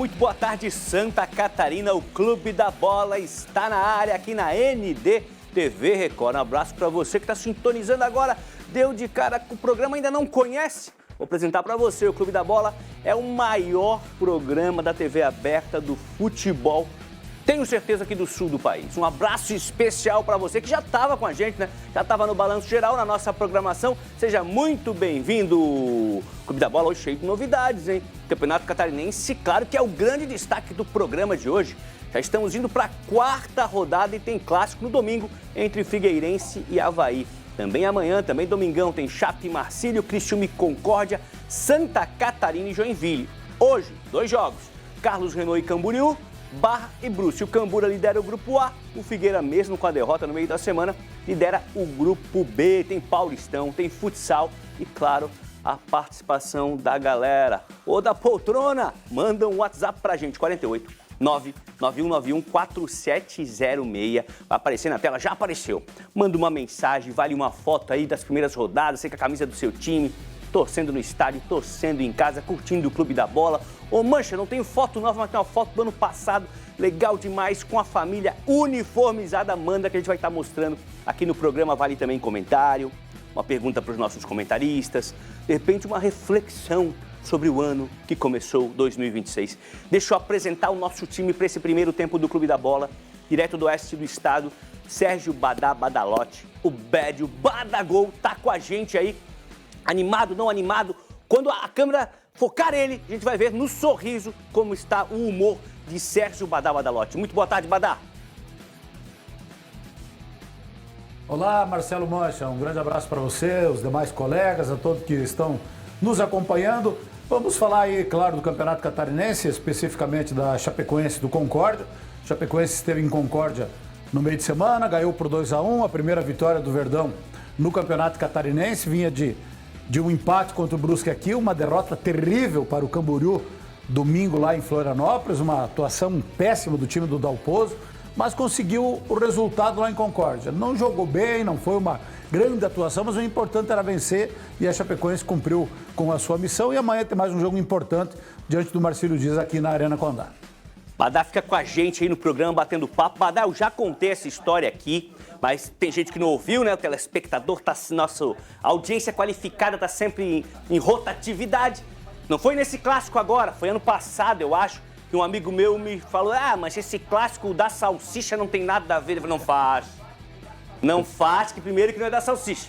muito boa tarde, Santa Catarina. O Clube da Bola está na área aqui na ND TV Record. Um abraço para você que está sintonizando agora. Deu de cara com o programa, ainda não conhece? Vou apresentar para você. O Clube da Bola é o maior programa da TV aberta do futebol. Tenho certeza aqui do sul do país. Um abraço especial para você que já estava com a gente, né? Já estava no Balanço Geral, na nossa programação. Seja muito bem-vindo. O Clube da Bola hoje cheio de novidades, hein? Campeonato Catarinense, claro que é o grande destaque do programa de hoje. Já estamos indo para a quarta rodada e tem clássico no domingo entre Figueirense e Avaí. Também amanhã, também domingão, tem Chape e Marcílio, Criciúma e Concórdia, Santa Catarina e Joinville. Hoje, 2 jogos, Carlos Renault e Camboriú, Barra e Brusque. O Cambura lidera o grupo A, o Figueira, mesmo com a derrota no meio da semana, lidera o grupo B. Tem Paulistão, tem futsal e, claro, a participação da galera. Ou da poltrona, manda um WhatsApp pra gente, 48 99191 4706. Vai aparecer na tela, já apareceu. Manda uma mensagem, vale uma foto aí das primeiras rodadas, você com a camisa do seu time, torcendo no estádio, torcendo em casa, curtindo o Clube da Bola. Ô Mancha, não tenho foto nova, mas tem uma foto do ano passado, legal demais, com a família uniformizada. Manda que a gente vai estar mostrando aqui no programa. Vale também comentário, uma pergunta para os nossos comentaristas, de repente uma reflexão sobre o ano que começou, 2026. Deixa eu apresentar o nosso time para esse primeiro tempo do Clube da Bola, direto do oeste do estado, Sérgio Badá Badalote, o Bédio Badagol, tá com a gente aí, animado, não animado. Quando a câmera focar ele, a gente vai ver no sorriso como está o humor de Sérgio Badá Badalote. Muito boa tarde, Badá. Olá, Marcelo Mancha, um grande abraço para você, os demais colegas, a todos que estão nos acompanhando. Vamos falar aí, claro, do Campeonato Catarinense, especificamente da Chapecoense e do Concórdia. Chapecoense esteve em Concórdia no meio de semana, ganhou por 2-1, a primeira vitória do Verdão no Campeonato Catarinense, vinha de um empate contra o Brusque aqui, uma derrota terrível para o Camboriú domingo lá em Florianópolis, uma atuação péssima do time do Dalpozo, mas conseguiu o resultado lá em Concórdia. Não jogou bem, não foi uma grande atuação, mas o importante era vencer e a Chapecoense cumpriu com a sua missão. E amanhã tem mais um jogo importante diante do Marcílio Dias aqui na Arena Condá. Badá fica com a gente aí no programa, batendo papo. Badá, eu já contei essa história aqui, mas tem gente que não ouviu, né? O telespectador, nossa audiência qualificada tá sempre em rotatividade. Não foi nesse clássico agora, foi ano passado, eu acho, que um amigo meu me falou: ah, mas esse clássico da salsicha não tem nada a ver. Eu falei: não faz. Não faz, que primeiro que não é da salsicha,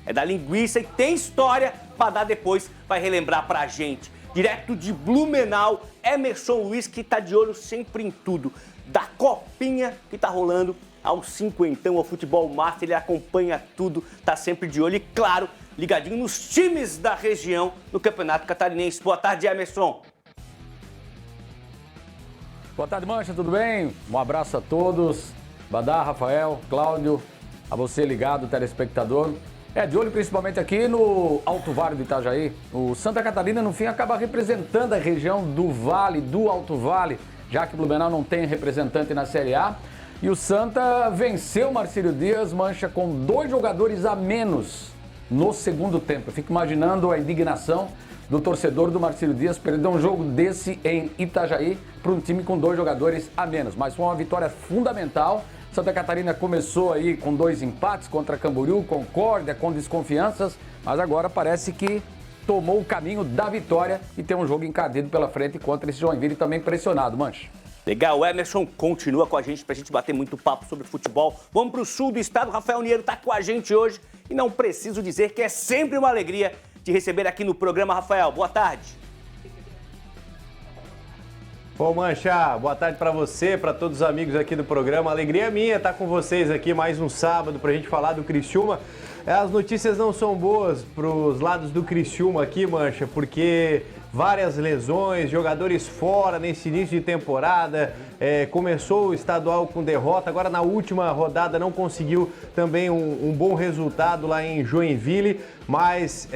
é da linguiça e tem história pra dar depois, vai relembrar pra gente. Direto de Blumenau, Emerson Luiz, que tá de olho sempre em tudo. Da copinha que tá rolando aos 50, ao futebol master, ele acompanha tudo, tá sempre de olho e, claro, ligadinho nos times da região no Campeonato Catarinense. Boa tarde, Emerson. Boa tarde, Mancha, tudo bem? Um abraço a todos. Badá, Rafael, Cláudio, a você ligado, telespectador. De olho principalmente aqui no Alto Vale do Itajaí. O Santa Catarina, no fim, acaba representando a região do Vale, do Alto Vale, já que o Blumenau não tem representante na Série A. E o Santa venceu o Marcílio Dias, Mancha, com 2 jogadores a menos no segundo tempo. Eu fico imaginando a indignação do torcedor do Marcílio Dias perder um jogo desse em Itajaí para um time com 2 jogadores a menos. Mas foi uma vitória fundamental. Santa Catarina começou aí com 2 empates contra Camboriú, Concórdia, com desconfianças, mas agora parece que tomou o caminho da vitória e tem um jogo encardido pela frente contra esse Joinville também pressionado, Mancha. Legal, o Emerson continua com a gente pra gente bater muito papo sobre futebol. Vamos pro sul do estado, Rafael Niero tá com a gente hoje e não preciso dizer que é sempre uma alegria de receber aqui no programa. Rafael, boa tarde. Ô Mancha, boa tarde para você, para todos os amigos aqui do programa. Alegria minha estar com vocês aqui mais um sábado para a gente falar do Criciúma. As notícias não são boas para os lados do Criciúma aqui, Mancha, porque várias lesões, jogadores fora nesse início de temporada, começou o estadual com derrota, agora na última rodada não conseguiu também um bom resultado lá em Joinville, mas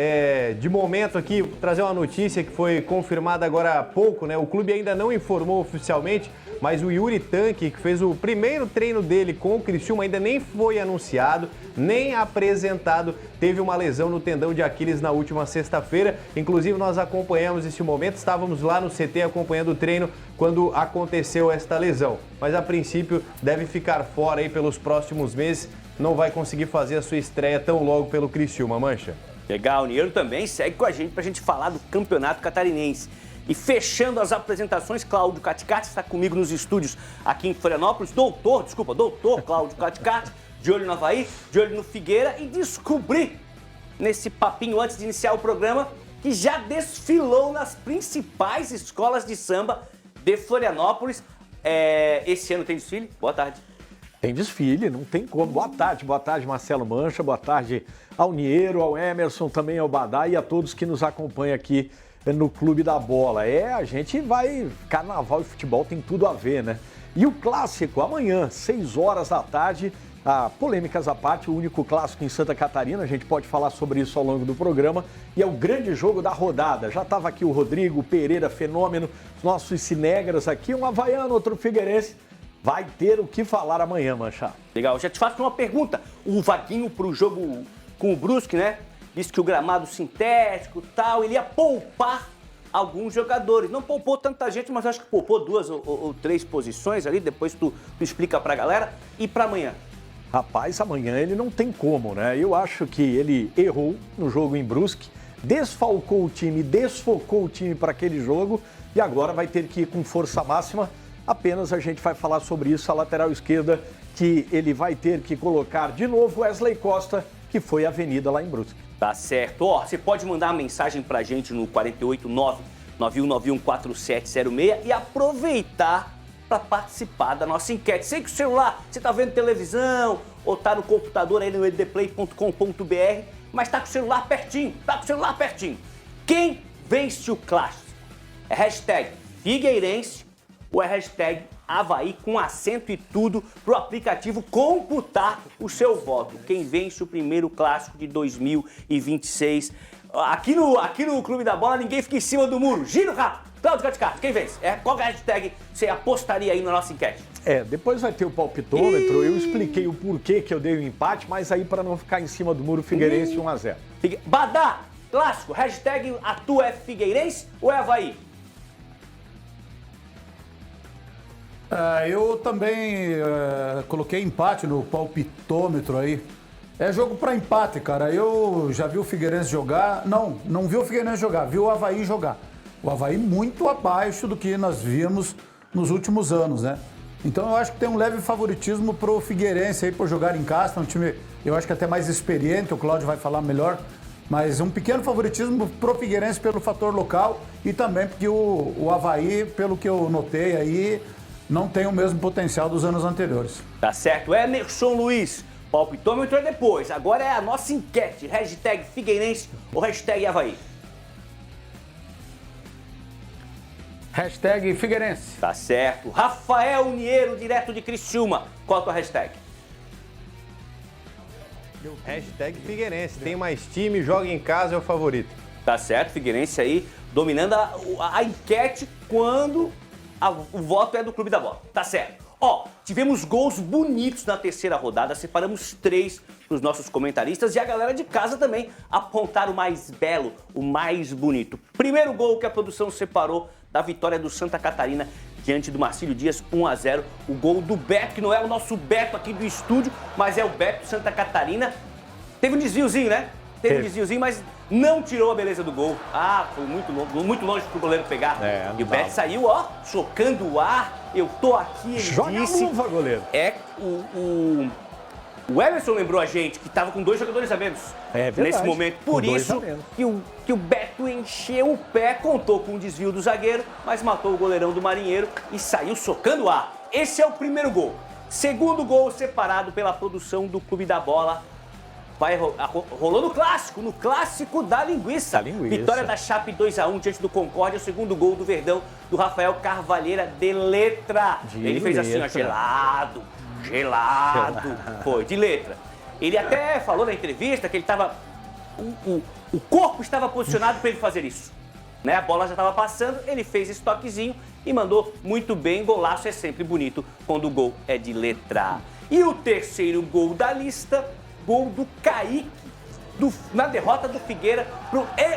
de momento aqui, vou trazer uma notícia que foi confirmada agora há pouco, né? O clube ainda não informou oficialmente, mas o Yuri Tanque, que fez o primeiro treino dele com o Criciúma, ainda nem foi anunciado, nem apresentado, teve uma lesão no tendão de Aquiles na última sexta-feira. Inclusive, nós acompanhamos esse momento, estávamos lá no CT acompanhando o treino quando aconteceu esta lesão. Mas, a princípio, deve ficar fora aí pelos próximos meses, não vai conseguir fazer a sua estreia tão logo pelo Criciúma, Mancha. Legal, o Niero também segue com a gente pra gente falar do Campeonato Catarinense. E fechando as apresentações, Cláudio Caticati está comigo nos estúdios aqui em Florianópolis. Doutor Cláudio Caticati, de olho no Avaí, de olho no Figueira, e descobri nesse papinho antes de iniciar o programa que já desfilou nas principais escolas de samba de Florianópolis. Esse ano tem desfile? Boa tarde. Tem desfile, não tem como. Boa tarde Marcelo Mancha, boa tarde ao Niero, ao Emerson, também ao Badá e a todos que nos acompanham aqui no Clube da Bola. A gente vai... Carnaval e futebol tem tudo a ver, né? E o clássico, amanhã, 6 horas da tarde, polêmicas à parte, o único clássico em Santa Catarina, a gente pode falar sobre isso ao longo do programa, e é o grande jogo da rodada. Já estava aqui o Rodrigo, o Pereira, Fenômeno, os nossos cinegras aqui, um havaiano, outro figueirense. Vai ter o que falar amanhã, Mancha. Legal, já te faço uma pergunta. O Vaguinho pro jogo com o Brusque, né? Disse que o gramado sintético e tal, ele ia poupar alguns jogadores. Não poupou tanta gente, mas acho que poupou 2 ou 3 posições ali. Depois tu explica pra galera. E pra amanhã? Rapaz, amanhã ele não tem como, né? Eu acho que ele errou no jogo em Brusque, desfalcou o time, desfocou o time para aquele jogo e agora vai ter que ir com força máxima. Apenas a gente vai falar sobre isso, a lateral esquerda, que ele vai ter que colocar de novo Wesley Costa, que foi a avenida lá em Brusque. Tá certo. Você pode mandar uma mensagem pra gente no 489-9191-4706 e aproveitar para participar da nossa enquete. Sei que o celular, você tá vendo televisão ou tá no computador aí no edplay.com.br, mas tá com o celular pertinho, Quem vence o clássico? É hashtag Figueirense ou é hashtag Avaí com acento e tudo pro aplicativo computar o seu voto. Quem vence o primeiro clássico de 2026. Aqui no Clube da Bola ninguém fica em cima do muro. Giro rápido. Cláudio Caticati, quem vence? Qual hashtag você apostaria aí na nossa enquete? Depois vai ter o palpitômetro. Eu expliquei o porquê que eu dei o empate, mas aí para não ficar em cima do muro, Figueirense 1-0. Badá, clássico, hashtag a tua é Figueirense ou é Avaí? Eu também coloquei empate no palpitômetro aí. É jogo para empate, cara. Eu já vi o Figueirense jogar. Não vi o Figueirense jogar, vi o Avaí jogar. O Avaí muito abaixo do que nós vimos nos últimos anos, né? Então eu acho que tem um leve favoritismo pro Figueirense aí por jogar em casa. É um time, eu acho que até mais experiente, o Cláudio vai falar melhor. Mas um pequeno favoritismo pro Figueirense pelo fator local e também porque o Avaí, pelo que eu notei aí, não tem o mesmo potencial dos anos anteriores. Tá certo. Emerson Luiz, palpitômetro é depois. Agora é a nossa enquete. Hashtag Figueirense ou hashtag Avaí? Hashtag Figueirense. Tá certo. Rafael Niero, direto de Criciúma. Qual a tua hashtag? Hashtag Figueirense. Tem mais time, joga em casa, é o favorito. Tá certo. Figueirense aí dominando a enquete quando o voto é do Clube da Bola. Tá certo. Tivemos gols bonitos na terceira rodada, separamos 3 para os nossos comentaristas e a galera de casa também apontaram o mais belo, o mais bonito. Primeiro gol que a produção separou da vitória do Santa Catarina diante do Marcílio Dias, 1-0. O gol do Beto, que não é o nosso Beto aqui do estúdio, mas é o Beto do Santa Catarina. Teve um desviozinho, né? Teve um desviozinho, mas não tirou a beleza do gol. Foi muito longe pro goleiro pegar. E o Beto saiu, chocando o ar. Eu tô aqui, ele Joga disse... a luva, goleiro. O Emerson lembrou a gente que tava com 2 jogadores a menos nesse momento. Por isso que o Beto encheu o pé, contou com o desvio do zagueiro, mas matou o goleirão do Marinheiro e saiu socando o ar. Esse é o primeiro gol. Segundo gol separado pela produção do Clube da Bola. Rolou no clássico da linguiça. Vitória da Chape 2-1 diante do Concórdia. O segundo gol do Verdão, do Rafael Carvalheira de letra. Ele fez assim, gelado. Foi, de letra. Ele até falou na entrevista que ele estava... O corpo estava posicionado para ele fazer isso. Né? A bola já estava passando, ele fez esse toquezinho e mandou muito bem. Golaço é sempre bonito quando o gol é de letra. E o terceiro gol da lista, gol do Kaique, na derrota do Figueira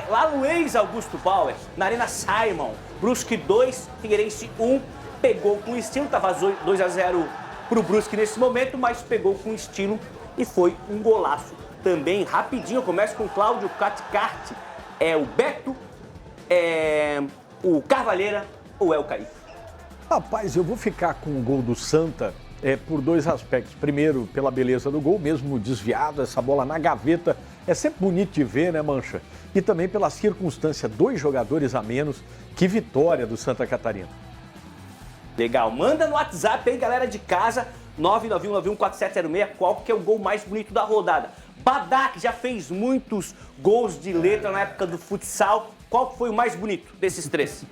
lá no ex-Augusto Bauer, na Arena Simon. Brusque 2, Figueirense 1, pegou com estilo, estava 2-0 para o Brusque nesse momento, mas pegou com estilo e foi um golaço também. Rapidinho, eu começo com o Cláudio Caticarte. É o Beto, é o Carvalheira ou é o Kaique? Rapaz, eu vou ficar com o gol do Santa por dois aspectos. Primeiro, pela beleza do gol, mesmo desviado, essa bola na gaveta. É sempre bonito de ver, né, Mancha? E também pela circunstância, 2 jogadores a menos. Que vitória do Santa Catarina. Legal, manda no WhatsApp aí, galera de casa, 991914706, qual que é o gol mais bonito da rodada. Badá, que já fez muitos gols de letra na época do futsal, qual que foi o mais bonito desses 3?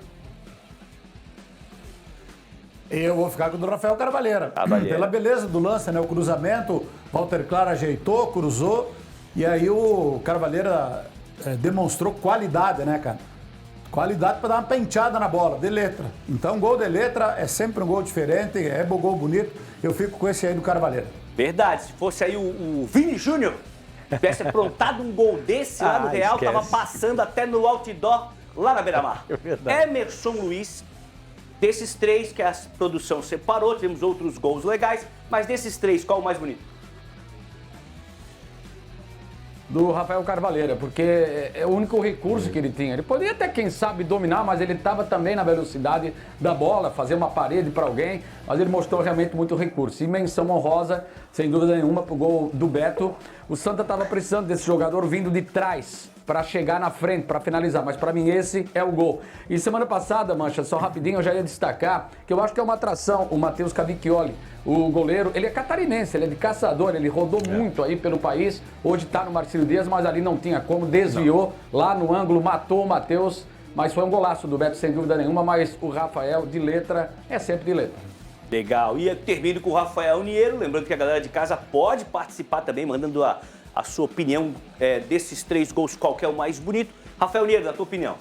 Eu vou ficar com o do Rafael Carvalheira. Pela beleza do lance, né? O cruzamento, Walter Claro ajeitou, cruzou, e aí o Carvalheira demonstrou qualidade, né, cara? Qualidade para dar uma penteada na bola, de letra. Então, gol de letra é sempre um gol diferente, é um gol bonito. Eu fico com esse aí do Carvalheira. Verdade, se fosse aí o Vini Júnior, tivesse aprontado um gol desse lá no Real, esquece. tava passando até no outdoor lá na Beira-Mar. Emerson Luiz, desses 3 que a produção separou, tivemos outros gols legais, mas desses 3, qual o mais bonito? Do Rafael Carvalheira, porque é o único recurso que ele tinha. Ele poderia até, quem sabe, dominar, mas ele estava também na velocidade da bola, fazer uma parede para alguém, mas ele mostrou realmente muito recurso. E menção honrosa, sem dúvida nenhuma, para o gol do Beto. O Santa estava precisando desse jogador vindo de trás para chegar na frente, para finalizar, mas para mim esse é o gol. E semana passada, Mancha, só rapidinho, eu já ia destacar que eu acho que é uma atração, o Matheus Cavicchioli, o goleiro, ele é catarinense, ele é de Caçador, ele rodou muito aí pelo país, hoje está no Marcílio Dias, mas ali não tinha como, desviou lá no ângulo, matou o Matheus, mas foi um golaço do Beto, sem dúvida nenhuma, mas o Rafael, de letra, é sempre de letra. Legal, e eu termino com o Rafael Niero, lembrando que a galera de casa pode participar também, mandando a sua opinião desses 3 gols, qual que é o mais bonito. Rafael Niero, da tua opinião?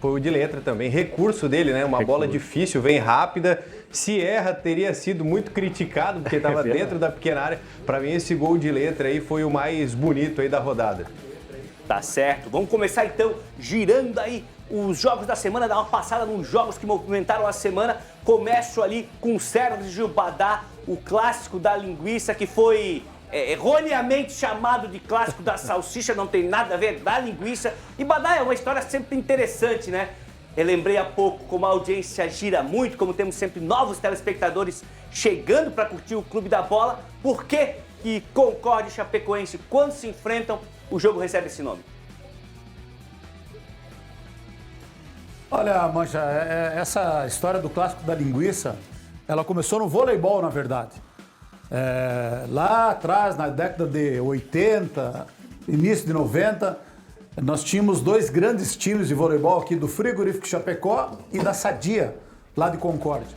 Foi o de letra também, recurso dele, né? Uma bola difícil, vem rápida. Se erra, teria sido muito criticado, porque estava dentro da pequena área. Para mim, esse gol de letra aí foi o mais bonito aí da rodada. Tá certo. Vamos começar então girando aí os jogos da semana, dar uma passada nos jogos que movimentaram a semana. Começo ali com o Sérgio de Badá, o clássico da linguiça, que foi erroneamente chamado de clássico da salsicha, não tem nada a ver, da linguiça. E Badá é uma história sempre interessante, né? Eu lembrei há pouco como a audiência gira muito, como temos sempre novos telespectadores chegando para curtir o Clube da Bola. Por que que Concórdia e Chapecoense, quando se enfrentam, o jogo recebe esse nome? Olha, Mancha, essa história do clássico da linguiça, ela começou no voleibol, na verdade. Lá atrás, na década de 80, início de 90, nós tínhamos 2 grandes times de voleibol aqui, do Frigorífico Chapecó e da Sadia, lá de Concórdia.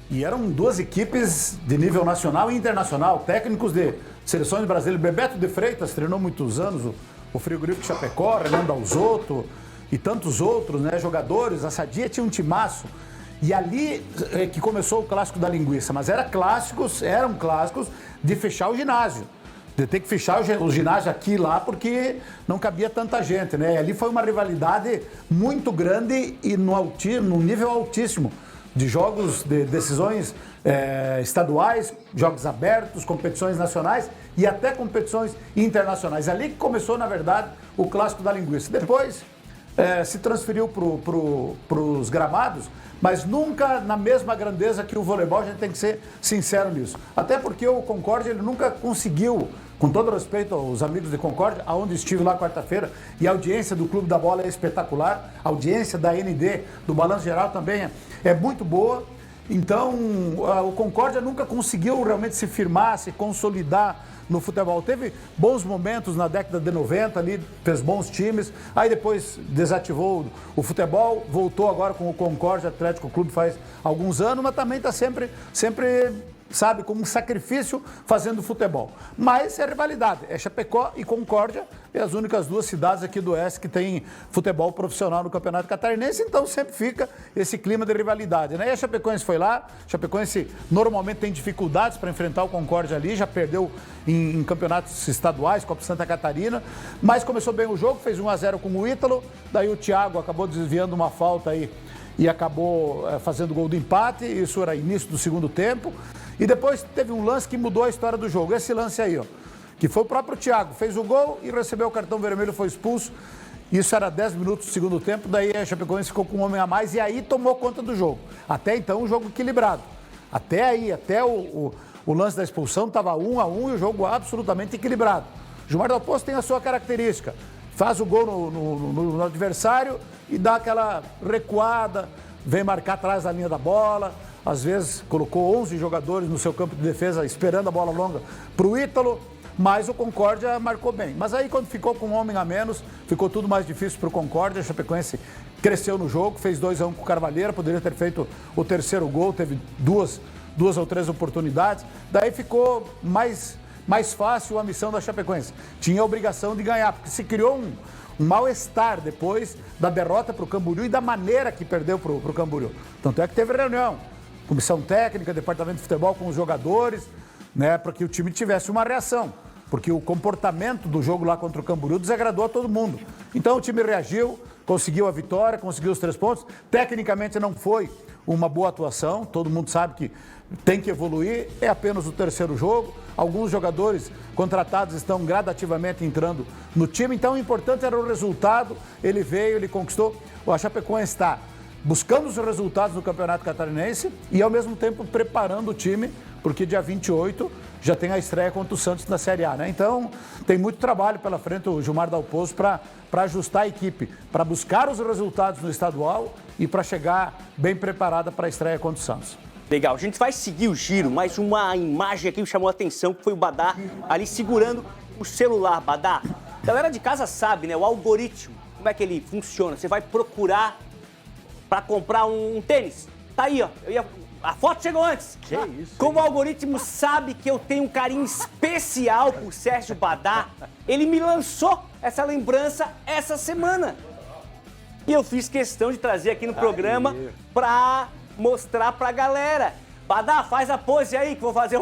E eram 2 equipes de nível nacional e internacional, técnicos de seleções brasileiras. Bebeto de Freitas treinou muitos anos o Frigorífico Chapecó, Renan Dalzotto e tantos outros, né, jogadores. A Sadia tinha um timaço. E ali é que começou o clássico da linguiça, mas eram clássicos de fechar o ginásio. De ter que fechar o ginásio aqui e lá, porque não cabia tanta gente, né? E ali foi uma rivalidade muito grande e no nível altíssimo, de jogos, de decisões estaduais, jogos abertos, competições nacionais e até competições internacionais. Ali que começou, na verdade, o clássico da linguiça. Depois se transferiu para os gramados, mas nunca na mesma grandeza que o voleibol, a gente tem que ser sincero nisso. Até porque o Concórdia ele nunca conseguiu, com todo respeito aos amigos de Concórdia, aonde estive lá quarta-feira, e a audiência do Clube da Bola é espetacular, a audiência da ND, do Balanço Geral também é muito boa. Então, o Concórdia nunca conseguiu realmente se firmar, se consolidar no futebol. Teve bons momentos na década de 90 ali, fez bons times, aí depois desativou o futebol, voltou agora com o Concórdia Atlético Clube faz alguns anos, mas também está sempre sabe, como um sacrifício fazendo futebol. Mas é rivalidade, é Chapecó e Concórdia, é as únicas duas cidades aqui do Oeste que tem futebol profissional no Campeonato Catarinense, então sempre fica esse clima de rivalidade, né? E a Chapecoense foi lá, a Chapecoense normalmente tem dificuldades para enfrentar o Concórdia ali, já perdeu em campeonatos estaduais, Copa Santa Catarina, mas começou bem o jogo, fez 1-0 com o Ítalo, daí o Thiago acabou desviando uma falta aí e acabou fazendo gol do empate, isso era início do segundo tempo, e depois teve um lance que mudou a história do jogo, esse lance aí, ó, que foi o próprio Thiago, fez o gol e recebeu o cartão vermelho, foi expulso, isso era 10 minutos do segundo tempo, daí a Chapecoense ficou com um homem a mais e aí tomou conta do jogo. Até então, um jogo equilibrado. Até aí, até o lance da expulsão, estava 1-1 e o jogo absolutamente equilibrado. Gilmar Dal Poço tem a sua característica, faz o gol no adversário e dá aquela recuada, vem marcar atrás da linha da bola, às vezes colocou 11 jogadores no seu campo de defesa esperando a bola longa para o Ítalo, mas o Concórdia marcou bem. Mas aí quando ficou com um homem a menos, ficou tudo mais difícil para o Concórdia, a Chapecoense cresceu no jogo, fez 2-1 com o Carvalheira, poderia ter feito o terceiro gol, teve duas ou três oportunidades, daí ficou mais fácil a missão da Chapecoense. Tinha a obrigação de ganhar, porque se criou um mal-estar depois da derrota para o Camboriú e da maneira que perdeu para o Camboriú. Tanto é que teve reunião, comissão técnica, departamento de futebol com os jogadores, né, para que o time tivesse uma reação, porque o comportamento do jogo lá contra o Camboriú desagradou a todo mundo. Então o time reagiu, conseguiu a vitória, conseguiu os 3 pontos. Tecnicamente não foi uma boa atuação, todo mundo sabe que tem que evoluir, é apenas o terceiro jogo. Alguns jogadores contratados estão gradativamente entrando no time, então o importante era o resultado, ele veio, ele conquistou. A Chapecoense está buscando os resultados no Campeonato Catarinense e ao mesmo tempo preparando o time, porque dia 28 já tem a estreia contra o Santos na Série A, né? Então tem muito trabalho pela frente o Gilmar Dal Poço para ajustar a equipe, para buscar os resultados no estadual e para chegar bem preparada para a estreia contra o Santos. Legal, a gente vai seguir o giro, mas uma imagem aqui me chamou a atenção, que foi o Badá ali segurando o celular. Badá, a galera de casa sabe, né, o algoritmo, como é que ele funciona. Você vai procurar para comprar um tênis, tá aí, ó, a foto chegou antes. Que isso? Como o algoritmo sabe que eu tenho um carinho especial por Sérgio Badá, ele me lançou essa lembrança essa semana. E eu fiz questão de trazer aqui no programa para mostrar pra galera. Badá, faz a pose aí, que vou fazer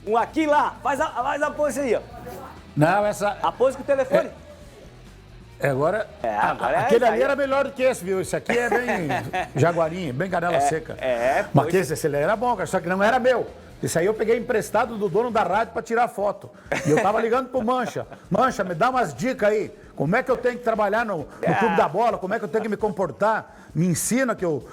um aqui lá. Faz a pose aí, ó. Não, essa... A pose com o telefone. Agora, aquele ali era melhor do que esse, viu? Esse aqui é bem jaguarinho, bem canela seca. Mas esse ali era bom, cara, só que não era meu. Isso aí eu peguei emprestado do dono da rádio para tirar foto. E eu tava ligando pro Mancha. Mancha, me dá umas dicas aí. Como é que eu tenho que trabalhar no Clube da Bola? Como é que eu tenho que me comportar? Me ensina que eu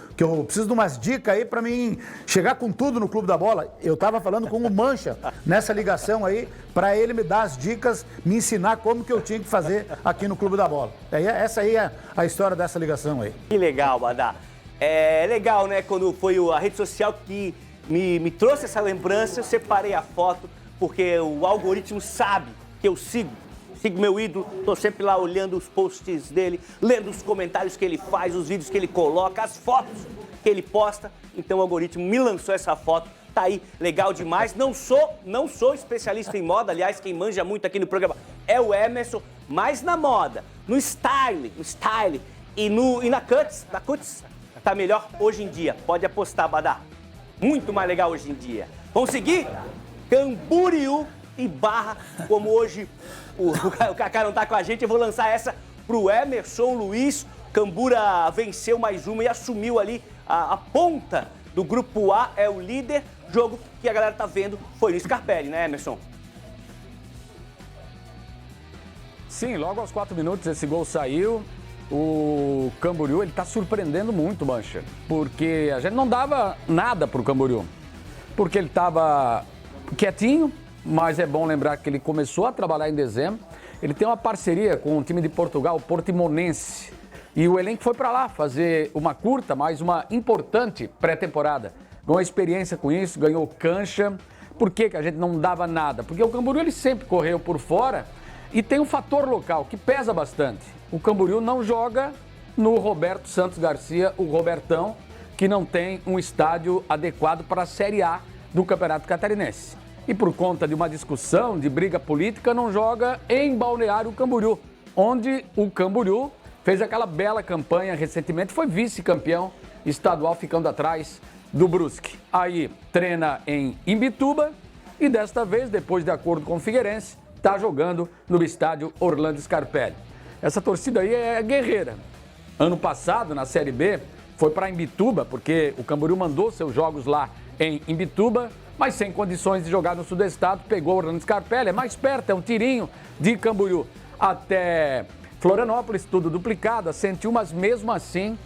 preciso de umas dicas aí para mim chegar com tudo no Clube da Bola. Eu tava falando com o Mancha nessa ligação aí, para ele me dar as dicas, me ensinar como que eu tinha que fazer aqui no Clube da Bola. Essa aí é a história dessa ligação aí. Que legal, Badá. É legal, né, quando foi a rede social que me trouxe essa lembrança, eu separei a foto, porque o algoritmo sabe que eu sigo meu ídolo, tô sempre lá olhando os posts dele, lendo os comentários que ele faz, os vídeos que ele coloca, as fotos que ele posta. Então o algoritmo me lançou essa foto, tá aí, legal demais. Não sou especialista em moda, aliás, quem manja muito aqui no programa é o Emerson, mas na moda, no style e na Cuts tá melhor hoje em dia. Pode apostar, Badá. Muito mais legal hoje em dia. Vamos seguir? Camboriú e Barra, como hoje o Kaká não tá com a gente, eu vou lançar essa pro Emerson Luiz. Cambura venceu mais uma e assumiu ali a ponta do Grupo A, é o líder. Jogo que a galera tá vendo foi no Scarpelli, né, Emerson? Sim, logo aos 4 minutos esse gol saiu. O Camboriú, ele tá surpreendendo muito, Mancha, porque a gente não dava nada pro Camboriú, porque ele tava quietinho, mas é bom lembrar que ele começou a trabalhar em dezembro. Ele tem uma parceria com o time de Portugal, o Portimonense, e o elenco foi para lá fazer uma curta, mas uma importante pré-temporada. Ganhou experiência com isso, ganhou cancha. Por que a gente não dava nada? Porque o Camboriú ele sempre correu por fora e tem um fator local que pesa bastante. O Camboriú não joga no Roberto Santos Garcia, o Robertão, que não tem um estádio adequado para a Série A do Campeonato Catarinense. E por conta de uma discussão, de briga política, não joga em Balneário Camboriú, onde o Camboriú fez aquela bela campanha recentemente, foi vice-campeão estadual, ficando atrás do Brusque. Aí treina em Imbituba e desta vez, depois de acordo com o Figueirense, está jogando no estádio Orlando Scarpelli. Essa torcida aí é guerreira. Ano passado, na Série B, foi para Imbituba, porque o Camboriú mandou seus jogos lá em Imbituba, mas sem condições de jogar no Sudestado, pegou o Orlando Scarpelli, é mais perto, é um tirinho de Camboriú até Florianópolis, tudo duplicado, sentiu, mas mesmo assim,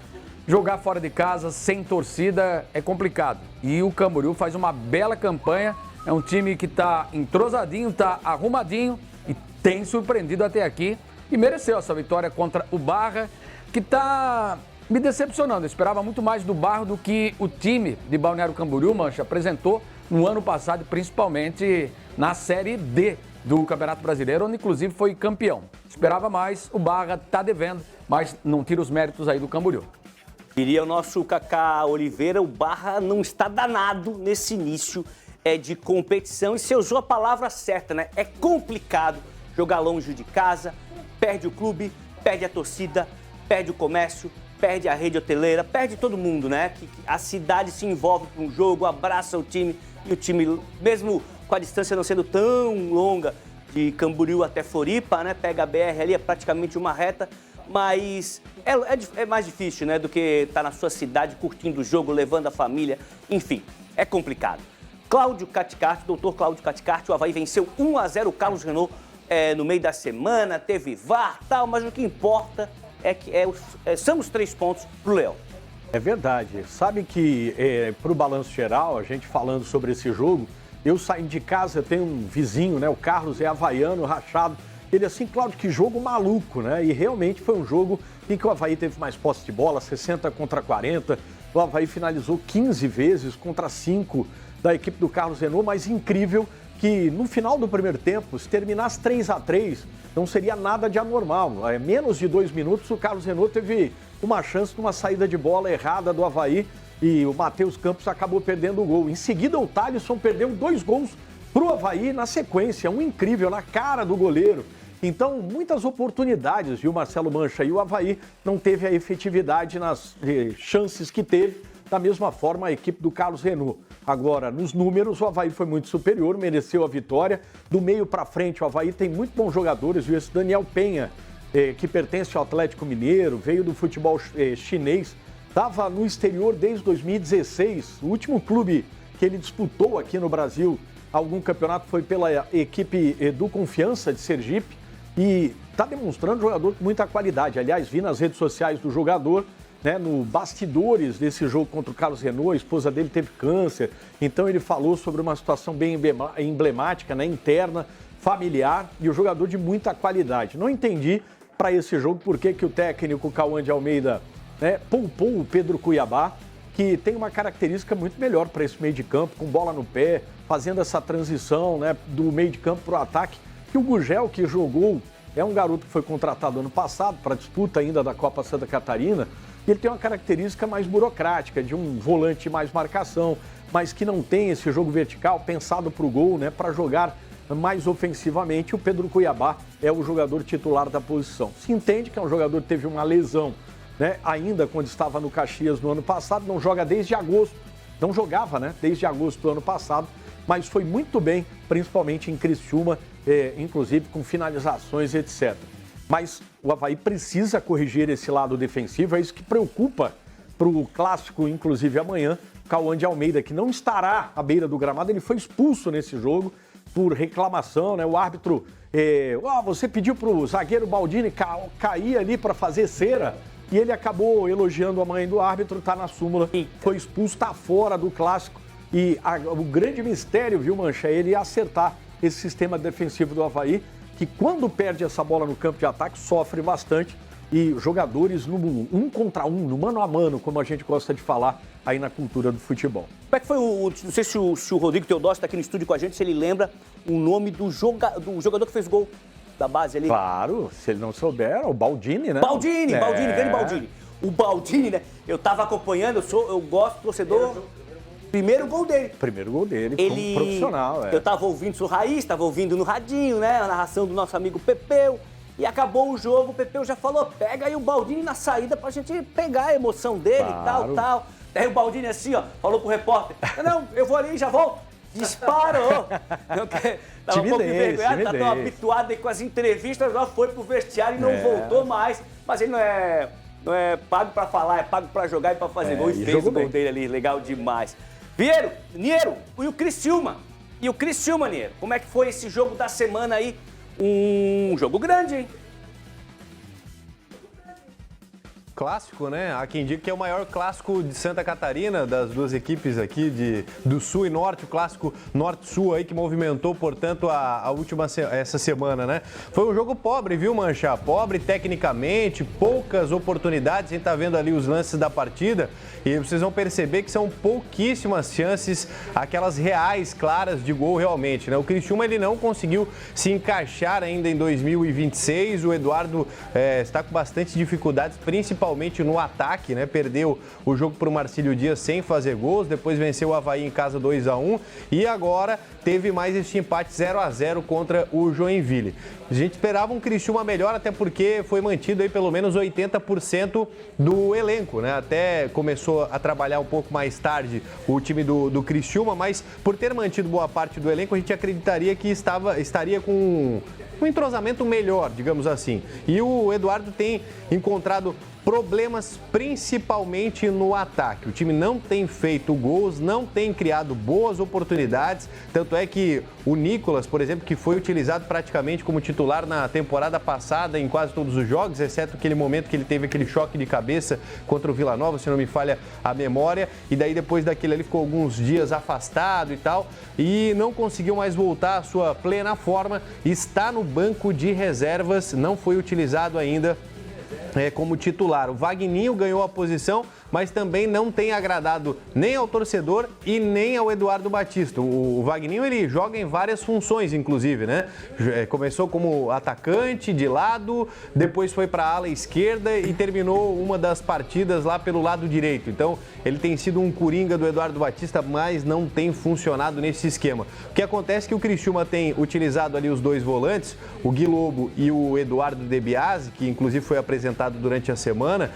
jogar fora de casa, sem torcida, é complicado. E o Camboriú faz uma bela campanha, é um time que está entrosadinho, está arrumadinho e tem surpreendido até aqui e mereceu essa vitória contra o Barra, que está me decepcionando. Eu esperava muito mais do Barra do que o time de Balneário Camboriú, Mancha, apresentou no ano passado, principalmente na Série D do Campeonato Brasileiro, onde inclusive foi campeão. Esperava mais, o Barra está devendo, mas não tira os méritos aí do Camboriú. Diria o nosso Cacá Oliveira, o Barra não está danado nesse início de competição e você usou a palavra certa, né? É complicado jogar longe de casa, perde o clube, perde a torcida, perde o comércio, perde a rede hoteleira, perde todo mundo, né? A cidade se envolve com o jogo, abraça o time e o time, mesmo com a distância não sendo tão longa de Camboriú até Floripa, né? Pega a BR ali, é praticamente uma reta, mas é mais difícil, né? Do que estar na sua cidade curtindo o jogo, levando a família, enfim, é complicado. Cláudio Caticarte, doutor Cláudio Caticarte, o Avaí venceu 1-0 o Carlos Renault no meio da semana, teve VAR e tal, mas o que importa é que são os 3 pontos pro Leão. É verdade. Sabe que para o balanço geral, a gente falando sobre esse jogo, eu saindo de casa, eu tenho um vizinho, né? O Carlos é havaiano, rachado. Ele assim, Cláudio, que jogo maluco, né? E realmente foi um jogo em que o Avaí teve mais posse de bola, 60 contra 40. O Avaí finalizou 15 vezes contra 5 da equipe do Carlos Renault, mas incrível que no final do primeiro tempo, se terminasse 3-3, não seria nada de anormal. Menos de 2 minutos, o Carlos Renault teve uma chance de uma saída de bola errada do Avaí e o Matheus Campos acabou perdendo o gol. Em seguida, o Thalisson perdeu 2 gols para o Avaí na sequência, um incrível, na cara do goleiro. Então, muitas oportunidades, viu, Marcelo Mancha? E o Avaí não teve a efetividade nas chances que teve, da mesma forma a equipe do Carlos Renault. Agora, nos números, o Avaí foi muito superior, mereceu a vitória. Do meio para frente, o Avaí tem muito bons jogadores, viu? Esse Daniel Penha, que pertence ao Atlético Mineiro, veio do futebol chinês, estava no exterior desde 2016. O último clube que ele disputou aqui no Brasil algum campeonato foi pela equipe do Confiança de Sergipe e está demonstrando jogador com muita qualidade. Aliás, vi nas redes sociais do jogador, né, no bastidores desse jogo contra o Carlos Renault, a esposa dele teve câncer, então ele falou sobre uma situação bem emblemática, né, interna, familiar, e o jogador de muita qualidade. Não entendi para esse jogo por que o técnico Cauã de Almeida, né, poupou o Pedro Cuiabá, que tem uma característica muito melhor para esse meio de campo, com bola no pé, fazendo essa transição, né, do meio de campo para o ataque, que o Gugel, que jogou, é um garoto que foi contratado ano passado para a disputa ainda da Copa Santa Catarina, e ele tem uma característica mais burocrática, de um volante mais marcação, mas que não tem esse jogo vertical pensado para o gol, né, para jogar mais ofensivamente. O Pedro Cuiabá é o jogador titular da posição. Se entende que é um jogador que teve uma lesão, né, ainda quando estava no Caxias no ano passado, não joga desde agosto, não jogava, né, desde agosto do ano passado, mas foi muito bem, principalmente em Criciúma, inclusive com finalizações, etc. Mas o Avaí precisa corrigir esse lado defensivo, é isso que preocupa para o clássico, inclusive amanhã, Cauã de Almeida, que não estará à beira do gramado, ele foi expulso nesse jogo por reclamação, né? O árbitro, você pediu para o zagueiro Baldini cair ali para fazer cera, e ele acabou elogiando a mãe do árbitro, está na súmula, foi expulso, está fora do clássico. E o grande mistério, viu, Mancha, é ele acertar esse sistema defensivo do Avaí, que quando perde essa bola no campo de ataque, sofre bastante. E jogadores no 1 contra 1, no mano a mano, como a gente gosta de falar aí na cultura do futebol. Como é que foi não sei se o Rodrigo Teodósio está aqui no estúdio com a gente, se ele lembra o nome do jogador que fez gol da base ali. Claro, se ele não souber, é o Baldini, né? Baldini, grande Baldini. O Baldini, né? Eu tava acompanhando, eu gosto do torcedor. Primeiro gol dele. Primeiro gol dele, como profissional. Eu tava ouvindo, sou raiz, tava ouvindo no radinho, né? A narração do nosso amigo Pepeu. E acabou o jogo, o Pepeu já falou, pega aí o Baldini na saída pra gente pegar a emoção dele e tal. Daí o Baldini assim, ó, falou pro repórter, não, eu vou ali e já volto. Disparou. Tava um pouco envergonhado, tá tão habituado aí com as entrevistas, já foi pro vestiário e não voltou mais. Mas ele não é pago pra falar, é pago pra jogar e pra fazer gol. E fez o gol dele ali, legal demais. Niero, e o Criciúma? Niero, como é que foi esse jogo da semana aí? Um jogo grande, hein? Clássico, né? Há quem diga que é o maior clássico de Santa Catarina, das duas equipes aqui do Sul e Norte, o clássico Norte-Sul aí que movimentou, portanto, essa semana, né? Foi um jogo pobre, viu, Mancha? Pobre tecnicamente, poucas oportunidades, a gente tá vendo ali os lances da partida e vocês vão perceber que são pouquíssimas chances, aquelas reais, claras de gol realmente, né? O Criciúma, ele não conseguiu se encaixar ainda em 2026, o Eduardo está com bastante dificuldades, principalmente no ataque, né? Perdeu o jogo para o Marcílio Dias sem fazer gols, depois venceu o Avaí em casa 2-1 e agora teve mais este empate 0-0 contra o Joinville. A gente esperava um Criciúma melhor, até porque foi mantido aí pelo menos 80% do elenco, né? Até começou a trabalhar um pouco mais tarde o time do Criciúma, mas por ter mantido boa parte do elenco, a gente acreditaria que estaria com um entrosamento melhor, digamos assim. E o Eduardo tem encontrado problemas principalmente no ataque. O time não tem feito gols, não tem criado boas oportunidades, tanto é que o Nicolas, por exemplo, que foi utilizado praticamente como titular na temporada passada em quase todos os jogos, exceto aquele momento que ele teve aquele choque de cabeça contra o Vila Nova, se não me falha a memória, e daí depois daquele ele ficou alguns dias afastado e tal, e não conseguiu mais voltar à sua plena forma, está no banco de reservas, não foi utilizado ainda como titular. O Vagninho ganhou a posição, mas também não tem agradado nem ao torcedor e nem ao Eduardo Batista. O Vagninho, ele joga em várias funções, inclusive, né? Começou como atacante de lado, depois foi para a ala esquerda e terminou uma das partidas lá pelo lado direito. Então, ele tem sido um coringa do Eduardo Batista, mas não tem funcionado nesse esquema. O que acontece é que o Criciúma tem utilizado ali os dois volantes, o Gui Lobo e o Eduardo De Biasi, que inclusive foi apresentado durante a semana,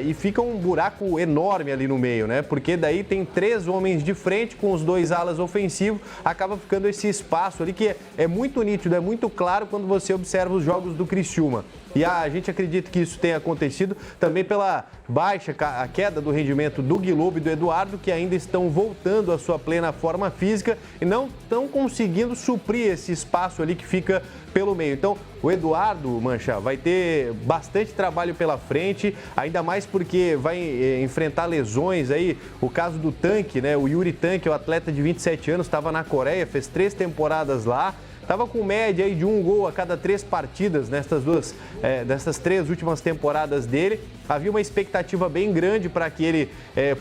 e fica um buraco enorme ali no meio, né? Porque daí tem 3 homens de frente com os 2 alas ofensivos, acaba ficando esse espaço ali que é muito nítido, é muito claro quando você observa os jogos do Criciúma. E a gente acredita que isso tenha acontecido também pela a queda do rendimento do Gui Lobo e do Eduardo, que ainda estão voltando à sua plena forma física e não estão conseguindo suprir esse espaço ali que fica pelo meio. Então, o Eduardo, Mancha, vai ter bastante trabalho pela frente, ainda mais porque vai enfrentar lesões aí. O caso do Tanque, né? O Yuri Tanque, o atleta de 27 anos, estava na Coreia, fez 3 temporadas lá. Estava com média aí de 1 gol a cada 3 partidas dessas 3 últimas temporadas dele. Havia uma expectativa bem grande para que ele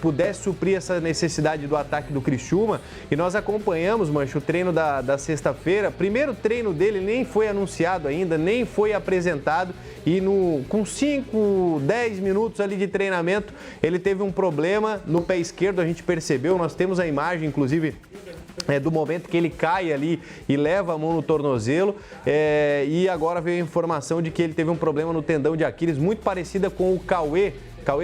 pudesse suprir essa necessidade do ataque do Criciúma. E nós acompanhamos, Mancho, o treino da sexta-feira. Primeiro treino dele nem foi anunciado ainda, nem foi apresentado. E com 5, 10 minutos ali de treinamento, ele teve um problema no pé esquerdo, a gente percebeu. Nós temos a imagem, inclusive, do momento que ele cai ali e leva a mão no tornozelo, e agora veio a informação de que ele teve um problema no tendão de Aquiles, muito parecida com o Cauê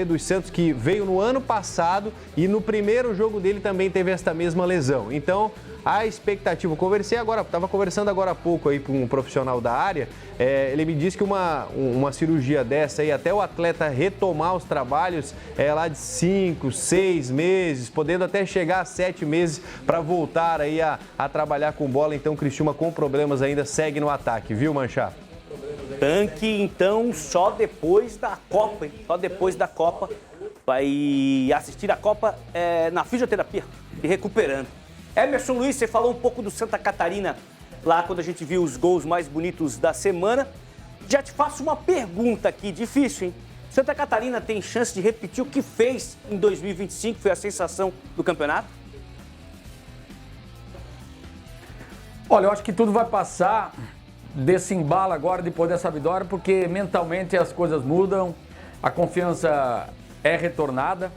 dos Santos, que veio no ano passado e no primeiro jogo dele também teve esta mesma lesão. Então, a expectativa, estava conversando agora há pouco aí com um profissional da área, ele me disse que uma cirurgia dessa aí, até o atleta retomar os trabalhos, lá de 5, 6 meses, podendo até chegar a 7 meses para voltar aí a trabalhar com bola. Então, o Criciúma com problemas ainda segue no ataque, viu, Manchá? Tanque, então, só depois da Copa, hein? Só depois da Copa vai assistir a Copa na fisioterapia e recuperando. Emerson Luiz, você falou um pouco do Santa Catarina lá quando a gente viu os gols mais bonitos da semana. Já te faço uma pergunta aqui, difícil, hein? Santa Catarina tem chance de repetir o que fez em 2025, foi a sensação do campeonato? Olha, eu acho que tudo vai passar desse embalo agora, depois dessa vitória, porque mentalmente as coisas mudam, a confiança é retornada.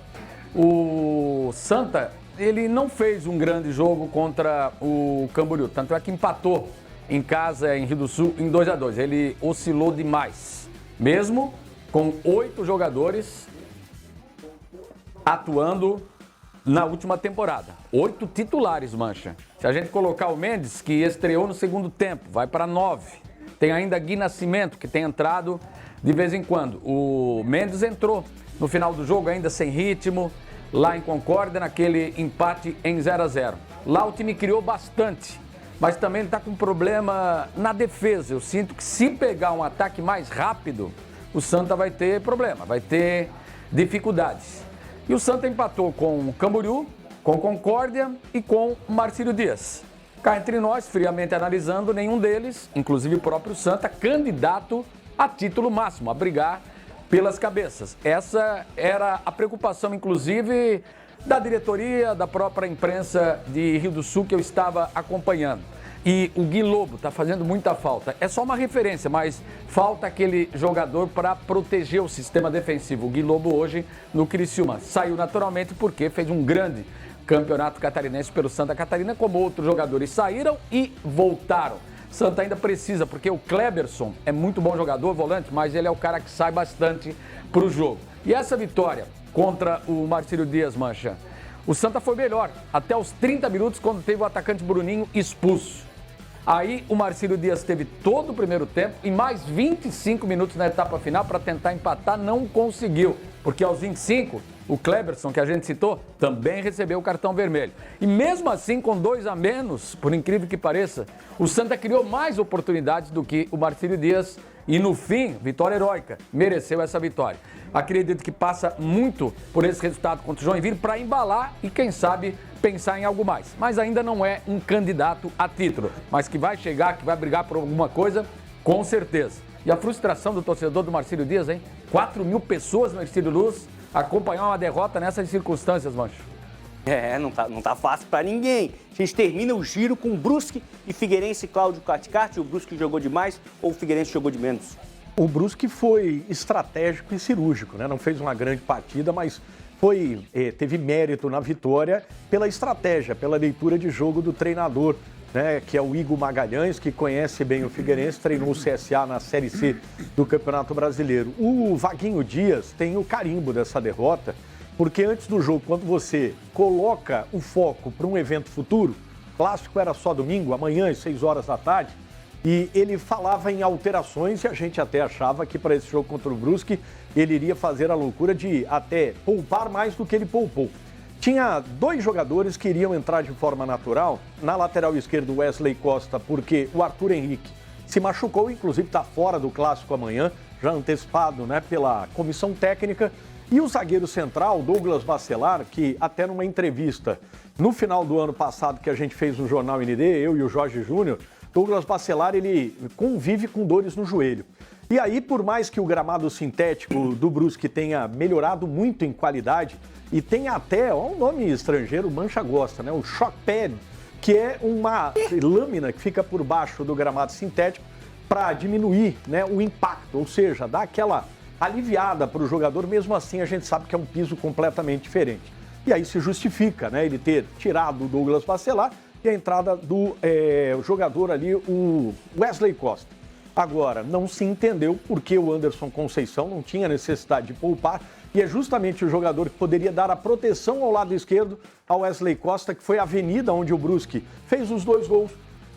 O Santa ele não fez um grande jogo contra o Camboriú, tanto é que empatou em casa em Rio do Sul em 2-2. Ele oscilou demais, mesmo com 8 jogadores atuando na última temporada. 8 titulares, Mancha. Se a gente colocar o Mendes, que estreou no segundo tempo, vai para 9. Tem ainda Gui Nascimento, que tem entrado de vez em quando. O Mendes entrou no final do jogo, ainda sem ritmo, lá em Concórdia, naquele empate em 0-0. Lá o time criou bastante, mas também ele está com problema na defesa. Eu sinto que se pegar um ataque mais rápido, o Santa vai ter problema, vai ter dificuldades. E o Santa empatou com o Camboriú, com Concórdia e com o Marcílio Dias. Cá entre nós, friamente analisando, nenhum deles, inclusive o próprio Santa, candidato a título máximo, a brigar pelas cabeças. Essa era a preocupação, inclusive, da diretoria, da própria imprensa de Rio do Sul, que eu estava acompanhando. E o Gui Lobo está fazendo muita falta. É só uma referência, mas falta aquele jogador para proteger o sistema defensivo. O Gui Lobo hoje no Criciúma saiu naturalmente porque fez um grande campeonato catarinense pelo Santa Catarina, como outros jogadores saíram e voltaram. Santa ainda precisa, porque o Kleberson é muito bom jogador, volante, mas ele é o cara que sai bastante para o jogo. E essa vitória contra o Marcílio Dias, Mancha, o Santa foi melhor até os 30 minutos, quando teve o atacante Bruninho expulso. Aí o Marcílio Dias teve todo o primeiro tempo e mais 25 minutos na etapa final para tentar empatar, não conseguiu, porque aos 25, o Kleberson, que a gente citou, também recebeu o cartão vermelho. E mesmo assim, com 2 a menos, por incrível que pareça, o Santa criou mais oportunidades do que o Marcílio Dias e no fim, vitória heróica, mereceu essa vitória. Acredito que passa muito por esse resultado contra o Joinville para embalar e, quem sabe, pensar em algo mais. Mas ainda não é um candidato a título, mas que vai chegar, que vai brigar por alguma coisa, com certeza. E a frustração do torcedor do Marcílio Dias, hein? 4.000 pessoas no Estádio Luz acompanhar uma derrota nessas circunstâncias, Mancho. Não tá fácil para ninguém. A gente termina o giro com Brusque e Figueirense e Cláudio Caticati. O Brusque jogou demais ou o Figueirense jogou de menos? O Brusque foi estratégico e cirúrgico, né? Não fez uma grande partida, mas teve mérito na vitória pela estratégia, pela leitura de jogo do treinador, né? Que é o Igor Magalhães, que conhece bem o Figueirense, treinou o CSA na Série C do Campeonato Brasileiro. O Vaguinho Dias tem o carimbo dessa derrota, porque antes do jogo, quando você coloca o foco para um evento futuro, clássico era só domingo, amanhã às 6 horas da tarde, e ele falava em alterações e a gente até achava que para esse jogo contra o Brusque ele iria fazer a loucura de até poupar mais do que ele poupou. Tinha 2 jogadores que iriam entrar de forma natural. Na lateral esquerda, o Wesley Costa, porque o Arthur Henrique se machucou, inclusive está fora do clássico amanhã, já antecipado, né, pela comissão técnica. E o zagueiro central, Douglas Bacelar, que até numa entrevista no final do ano passado que a gente fez no Jornal ND, eu e o Jorge Júnior, Douglas Bacelar, ele convive com dores no joelho. E aí, por mais que o gramado sintético do Brusque tenha melhorado muito em qualidade, e tem até, um nome estrangeiro, Mancha gosta, né? O Shock Pad, que é uma lâmina que fica por baixo do gramado sintético para diminuir, né, o impacto, ou seja, dar aquela aliviada para o jogador. Mesmo assim, a gente sabe que é um piso completamente diferente. E aí se justifica, né, ele ter tirado o Douglas Bacelar e a entrada do jogador ali, o Wesley Costa. Agora, não se entendeu porque o Anderson Conceição não tinha necessidade de poupar, e é justamente o jogador que poderia dar a proteção ao lado esquerdo ao Wesley Costa, que foi a avenida onde o Brusque fez os 2 gols,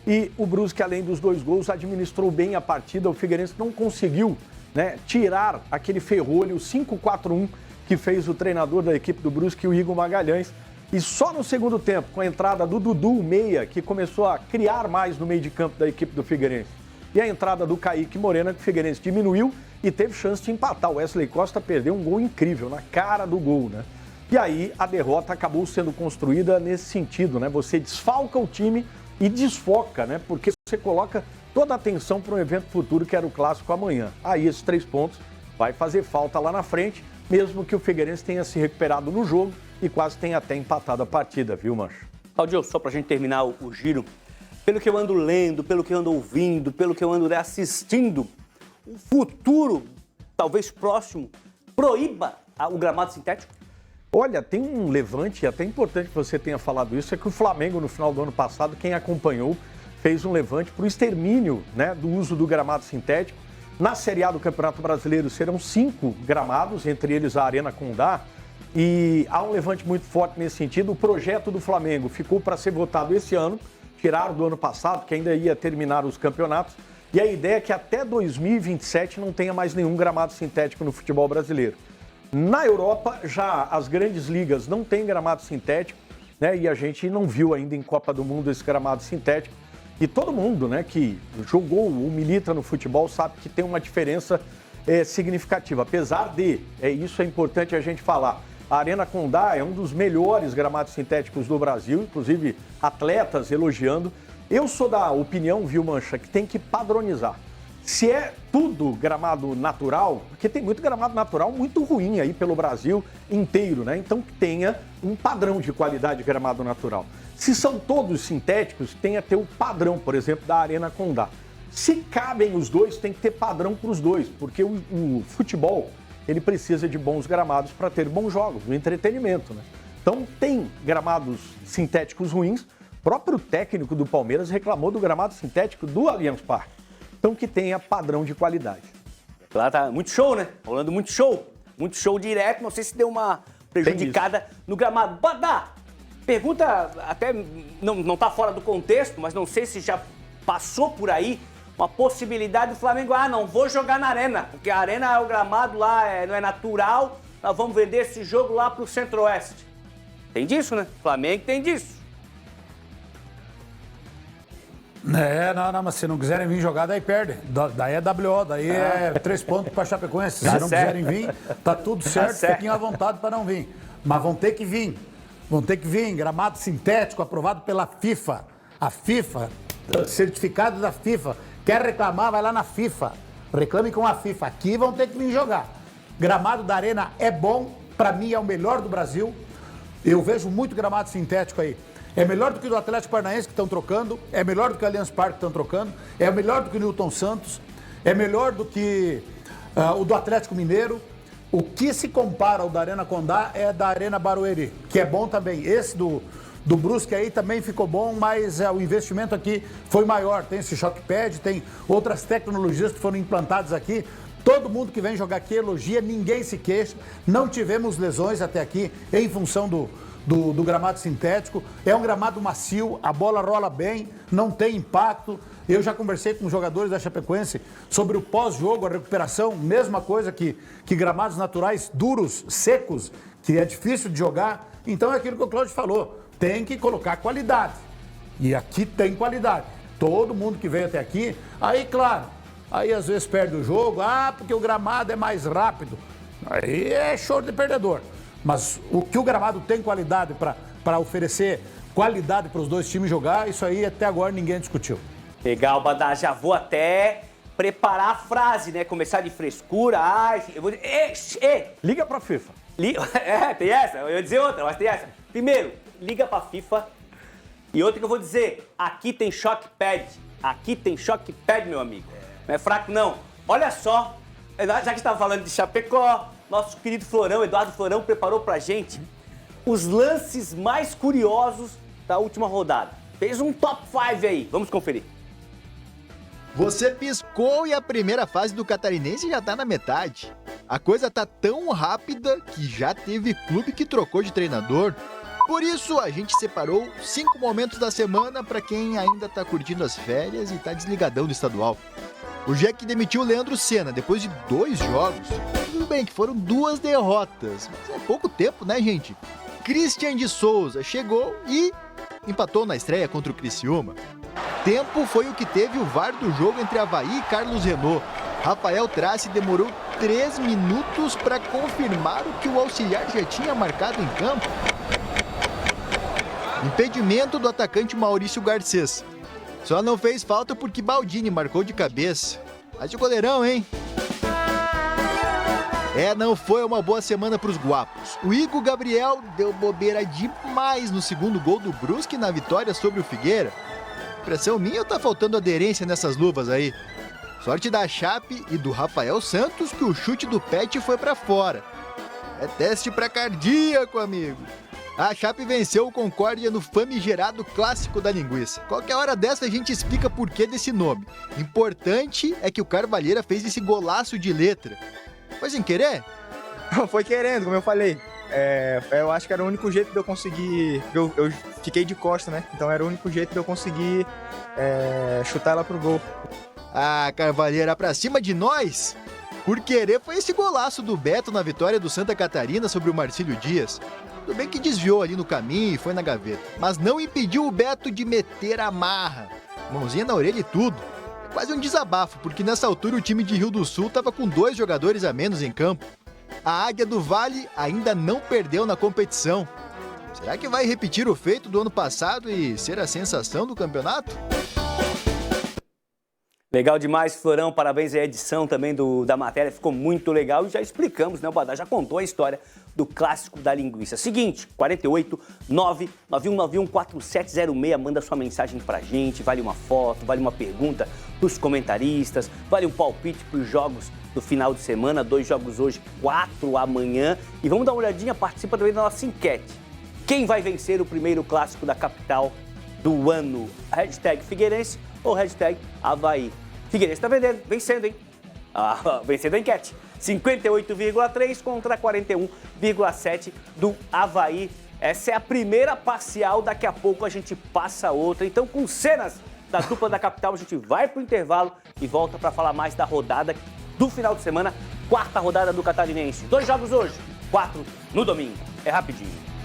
e o Brusque, além dos 2 gols, administrou bem a partida. O Figueirense não conseguiu, né, tirar aquele ferrolho 5-4-1 que fez o treinador da equipe do Brusque, o Igor Magalhães. E só no segundo tempo, com a entrada do Dudu, o meia, que começou a criar mais no meio de campo da equipe do Figueirense, e a entrada do Kaique Morena, que o Figueirense diminuiu e teve chance de empatar. O Wesley Costa perdeu um gol incrível, na cara do gol, né? E aí a derrota acabou sendo construída nesse sentido, né? Você desfalca o time e desfoca, né? Porque você coloca toda a atenção para um evento futuro, que era o clássico amanhã. Aí esses 3 pontos vai fazer falta lá na frente, mesmo que o Figueirense tenha se recuperado no jogo e quase tenha até empatado a partida, viu, Mancho? Claudio, só para a gente terminar o giro, pelo que eu ando lendo, pelo que eu ando ouvindo, pelo que eu ando assistindo, o futuro, talvez próximo, proíba o gramado sintético? Olha, tem um levante, até importante que você tenha falado isso, é que o Flamengo, no final do ano passado, quem acompanhou, fez um levante para o extermínio, né, do uso do gramado sintético. Na Série A do Campeonato Brasileiro serão 5 gramados, entre eles a Arena Condá, e há um levante muito forte nesse sentido. O projeto do Flamengo ficou para ser votado esse ano, tiraram do ano passado, que ainda ia terminar os campeonatos, e a ideia é que até 2027 não tenha mais nenhum gramado sintético no futebol brasileiro. Na Europa, já as grandes ligas não têm gramado sintético, né, e a gente não viu ainda em Copa do Mundo esse gramado sintético. E todo mundo, né, que jogou ou milita no futebol sabe que tem uma diferença significativa. Apesar de, isso é importante a gente falar, a Arena Condá é um dos melhores gramados sintéticos do Brasil, inclusive atletas elogiando. Eu sou da opinião, viu, Mancha, que tem que padronizar. Se é tudo gramado natural, porque tem muito gramado natural muito ruim aí pelo Brasil inteiro, né? Então que tenha um padrão de qualidade de gramado natural. Se são todos sintéticos, tem a ter o padrão, por exemplo, da Arena Condá. Se cabem os dois, tem que ter padrão para os dois, porque o futebol, ele precisa de bons gramados para ter bons jogos, o entretenimento, né? Então tem gramados sintéticos ruins, o próprio técnico do Palmeiras reclamou do gramado sintético do Allianz Parque. Então que tenha padrão de qualidade. Lá tá muito show, né? Rolando muito show direto, não sei se deu uma prejudicada no gramado. Badá, pergunta até não tá fora do contexto, mas não sei se já passou por aí uma possibilidade do Flamengo, não vou jogar na Arena, porque a Arena é o gramado lá, não é natural, nós vamos vender esse jogo lá pro Centro-Oeste. Tem disso, né? Flamengo tem disso. Não, mas se não quiserem vir jogar, daí perde. Daí é WO, daí é 3 pontos para Chapecoense. Se não quiserem vir, tá tudo certo, fiquem à vontade para não vir. Mas vão ter que vir. Vão ter que vir. Gramado sintético aprovado pela FIFA. A FIFA, certificado da FIFA. Quer reclamar, vai lá na FIFA. Reclame com a FIFA. Aqui vão ter que vir jogar. Gramado da Arena é bom, para mim é o melhor do Brasil. Eu vejo muito gramado sintético aí. É melhor do que o do Atlético Paranaense que estão trocando, é melhor do que o Allianz Parque que estão trocando, é melhor do que o Newton Santos, é melhor do que o do Atlético Mineiro. O que se compara ao da Arena Condá é da Arena Barueri, que é bom também. Esse do Brusque aí também ficou bom, mas o investimento aqui foi maior. Tem esse shock pad, tem outras tecnologias que foram implantadas aqui. Todo mundo que vem jogar aqui elogia, ninguém se queixa. Não tivemos lesões até aqui em função do gramado sintético. É um gramado macio, a bola rola bem, não tem impacto. Eu já conversei com jogadores da Chapecoense sobre o pós-jogo, a recuperação, mesma coisa que gramados naturais duros, secos, que é difícil de jogar. Então é aquilo que o Cláudio falou, tem que colocar qualidade. E aqui tem qualidade. Todo mundo que veio até aqui, aí claro, aí às vezes perde o jogo, porque o gramado é mais rápido. Aí é show de perdedor. Mas o que o gramado tem qualidade para oferecer qualidade para os dois times jogar, isso aí até agora ninguém discutiu. Legal, Badá, já vou até preparar a frase, né? Começar de frescura, eu vou dizer, Liga pra FIFA. Tem essa, eu ia dizer outra, mas tem essa. Primeiro, liga pra FIFA. E outra que eu vou dizer, aqui tem shock pad, meu amigo. Não é fraco, não. Olha só, já que estava falando de Chapecó, nosso querido Florão, Eduardo Florão, preparou pra gente os lances mais curiosos da última rodada. Fez um top 5 aí, vamos conferir. Você piscou e a primeira fase do Catarinense já tá na metade. A coisa tá tão rápida que já teve clube que trocou de treinador. Por isso, a gente separou 5 momentos da semana para quem ainda tá curtindo as férias e tá desligadão do estadual. O Jack demitiu o Leandro Senna depois de 2 jogos. Tudo bem que foram 2 derrotas, mas é pouco tempo, né, gente? Christian de Souza chegou e empatou na estreia contra o Criciúma. Tempo foi o que teve o VAR do jogo entre Avaí e Carlos Renault. Rafael Trace demorou 3 minutos para confirmar o que o auxiliar já tinha marcado em campo. Impedimento do atacante Maurício Garcês. Só não fez falta porque Baldini marcou de cabeça. Mas o goleirão, hein? Não foi uma boa semana para os guapos. O Igor Gabriel deu bobeira demais no segundo gol do Brusque na vitória sobre o Figueira. Impressão minha ou tá faltando aderência nessas luvas aí? Sorte da Chape e do Rafael Santos que o chute do Pet foi para fora. É teste pra cardíaco, amigo. A Chape venceu o Concórdia no famigerado Clássico da Linguiça. Qualquer hora dessa a gente explica por que desse nome. Importante é que o Carvalheira fez esse golaço de letra. Foi sem querer? Foi querendo, como eu falei. Eu acho que era o único jeito de eu conseguir... Eu fiquei de costa, né? Então era o único jeito de eu conseguir chutar ela pro gol. Ah, Carvalheira, pra cima de nós? Por querer foi esse golaço do Beto na vitória do Santa Catarina sobre o Marcílio Dias. Tudo bem que desviou ali no caminho e foi na gaveta, mas não impediu o Beto de meter a marra. Mãozinha na orelha e tudo. É quase um desabafo, porque nessa altura o time de Rio do Sul estava com 2 jogadores a menos em campo. A Águia do Vale ainda não perdeu na competição. Será que vai repetir o feito do ano passado e ser a sensação do campeonato? Legal demais, Florão. Parabéns à edição também da matéria. Ficou muito legal e já explicamos, né? O Badá já contou a história do Clássico da Linguiça. Seguinte, 48 99191 4706. Manda sua mensagem pra gente. Vale uma foto, vale uma pergunta pros comentaristas, vale um palpite pros jogos do final de semana. 2 jogos hoje, 4 amanhã. E vamos dar uma olhadinha, participa também da nossa enquete. Quem vai vencer o primeiro clássico da capital do ano? Hashtag Figueirense ou hashtag Avaí? Figueirense tá vencendo, hein? Vencendo a enquete. 58,3 contra 41,7 do Avaí. Essa é a primeira parcial, daqui a pouco a gente passa outra. Então, com cenas da dupla da capital, a gente vai pro intervalo e volta para falar mais da rodada do final de semana, 4ª rodada do Catarinense. 2 jogos hoje, 4 no domingo. É rapidinho.